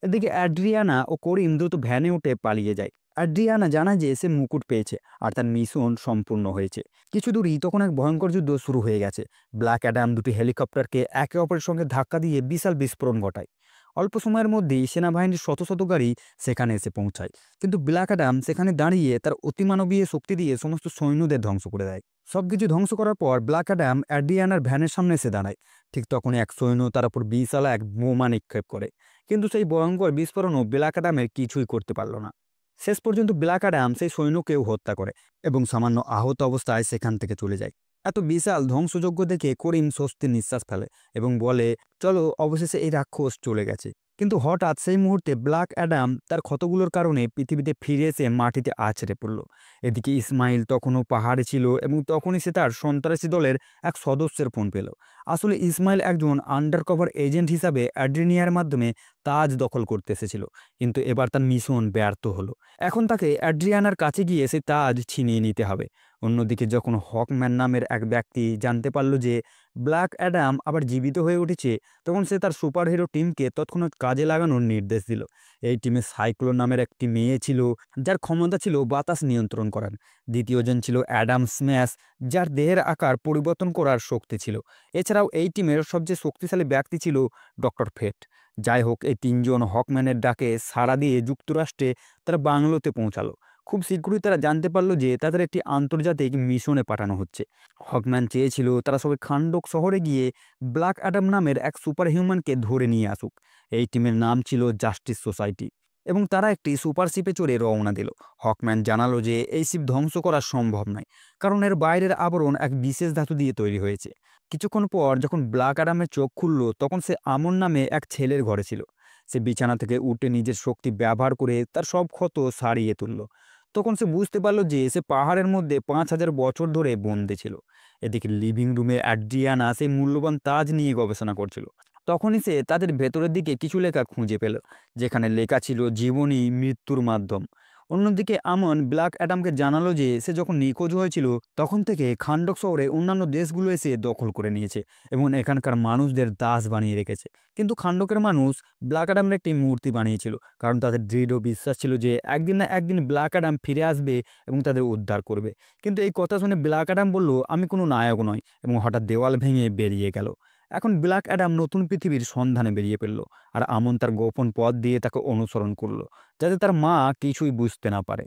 এদিকে অ্যাড্রিয়ানা ও করিম দ্রুত ভ্যানে উঠে পালিয়ে যায়। অ্যাড্রিয়ানা জানায় যে সে মুকুট পেয়েছে আর তার মিশন সম্পূর্ণ হয়েছে। কিছু দূরই তখন এক ভয়ঙ্কর যুদ্ধ শুরু হয়ে গেছে। ব্ল্যাক অ্যাডাম দুটি হেলিকপ্টারকে একে অপরের সঙ্গে ধাক্কা দিয়ে বিশাল বিস্ফোরণ ঘটায়। অল্প সময়ের মধ্যেই সেনাবাহিনীর শত শত গাড়ি সেখানে এসে পৌঁছায়। কিন্তু ব্ল্যাক অ্যাডাম সেখানে দাঁড়িয়ে তার অতিমানবীয় শক্তি দিয়ে সমস্ত সৈন্যদের ধ্বংস করে দেয়। সবকিছু ধ্বংস করার পর ব্ল্যাক অ্যাডাম অ্যাড্রিয়ানার ভ্যানের সামনে এসে দাঁড়ায়। ঠিক তখনই এক সৈন্য তার উপর বিশাল এক বোমা নিক্ষেপ করে। কিন্তু সেই ভয়ঙ্কর বিস্ফোরণও ব্ল্যাক অ্যাডামের কিছুই করতে পারল না। শেষ পর্যন্ত ব্ল্যাক অ্যাডাম সেই সৈন্যকেও হত্যা করে এবং সামান্য আহত অবস্থায় সেখান থেকে চলে যায়। এত বিশাল ধ্বংসযজ্ঞ দেখে করিম স্বস্তির নিঃশ্বাস ফেলে এবং বলে, চলো, অবশেষে এই রাক্ষস চলে গেছে। কিন্তু হঠাৎ সেই মুহূর্তে ব্ল্যাক অ্যাডাম তার ক্ষতগুলোর কারণে পৃথিবীতে ফিরে এসে মাটিতে আছড়ে পড়ল। এদিকে ইসমাইল তখনও পাহাড়ে ছিল এবং তখনই সে তার সন্ত্রাসী দলের এক সদস্যের ফোন পেল। আসলে ইসমাইল একজন আন্ডারকভার এজেন্ট হিসাবে অ্যাড্রিনিয়ার মাধ্যমে তাজ দখল করতে এসেছিল। কিন্তু এবার তার মিশন ব্যর্থ হলো। এখন তাকে অ্যাড্রিয়ানার কাছে গিয়ে সেই তাজ ছিনিয়ে নিতে হবে। অন্যদিকে যখন হকম্যান নামের এক ব্যক্তি জানতে পারল যে ব্ল্যাক অ্যাডাম আবার জীবিত হয়ে উঠেছে, তখন সে তার সুপারহিরো টিমকে তৎক্ষণাৎ কাজে লাগানোর নির্দেশ দিল। এই টিমে সাইক্লোন নামের একটি মেয়ে ছিল, যার ক্ষমতা ছিল বাতাস নিয়ন্ত্রণ করার। দ্বিতীয়জন ছিল অ্যাডাম স্ম্যাশ, যার দেহের আকার পরিবর্তন করার শক্তি ছিল। এছাড়াও এই টিমের সবচেয়ে শক্তিশালী ব্যক্তি ছিল ডক্টর ফেট। যাই হোক, এই তিনজন হকম্যানের ডাকে সাড়া দিয়ে যুক্তরাষ্ট্রে তারা বাংলোতে পৌঁছালো। খুব শীঘ্রই তারা জানতে পারলো যে তাদের একটি আন্তর্জাতিক মিশনে পাঠানো হচ্ছে। হকম্যান চেয়েছিল তারা সবাই খান্ডক শহরে গিয়ে ব্ল্যাক অ্যাডাম নামের এক সুপার হিউম্যানকে ধরে নিয়ে আসুক। এই টিমের নাম ছিল জাস্টিস সোসাইটি এবং তারা একটি সুপারশিপে চড়ে রওনা দিল। হকম্যান জানালো যে এই শিপ ধ্বংস করা সম্ভব নয়, কারণ এর বাইরের আবরণ এক বিশেষ ধাতু দিয়ে তৈরি হয়েছে। কিছুক্ষণ পর যখন ব্ল্যাক অ্যাডামের চোখ খুলল, তখন সে আমন নামে এক ছেলের ঘরে ছিল। সে বিছানা থেকে উঠে নিজের শক্তি ব্যবহার করে তার সব ক্ষত সারিয়ে তুলল। তখন সে বুঝতে পারল যে সে পাহাড়ের মধ্যে ৫,০০০ বছর ধরে বন্দী ছিল। এদিকে লিভিং রুমে অ্যাড্রিয়ানা সেই মূল্যবান তাজ নিয়ে গবেষণা করছিল। তখনই সে তাদের ভেতরের দিকে কিছু লেখা খুঁজে পেল, যেখানে লেখা ছিল জীবনী মৃত্যুর মাধ্যম। অন্যদিকে আমন ব্ল্যাক অ্যাডামকে জানালো যে সে যখন নিখোঁজ হয়েছিল তখন থেকে খান্ডক শহরে অন্যান্য দেশগুলো এসে দখল করে নিয়েছে এবং এখানকার মানুষদের দাস বানিয়ে রেখেছে। কিন্তু খান্ডকের মানুষ ব্ল্যাক অ্যাডামের একটি মূর্তি বানিয়েছিল, কারণ তাদের দৃঢ় বিশ্বাস ছিল যে একদিন না একদিন ব্ল্যাক অ্যাডাম ফিরে আসবে এবং তাদের উদ্ধার করবে। কিন্তু এই কথা শুনে ব্ল্যাক অ্যাডাম বলল, আমি কোনো নায়ক নয়, এবং হঠাৎ দেওয়াল ভেঙে বেরিয়ে গেল। এখন ব্ল্যাক অ্যাডাম নতুন পৃথিবীর সন্ধানে বেরিয়ে পড়ল, আর আমন তার গোপন পথ দিয়ে তাকে অনুসরণ করলো, যাতে তার মা কিছুই বুঝতে না পারে।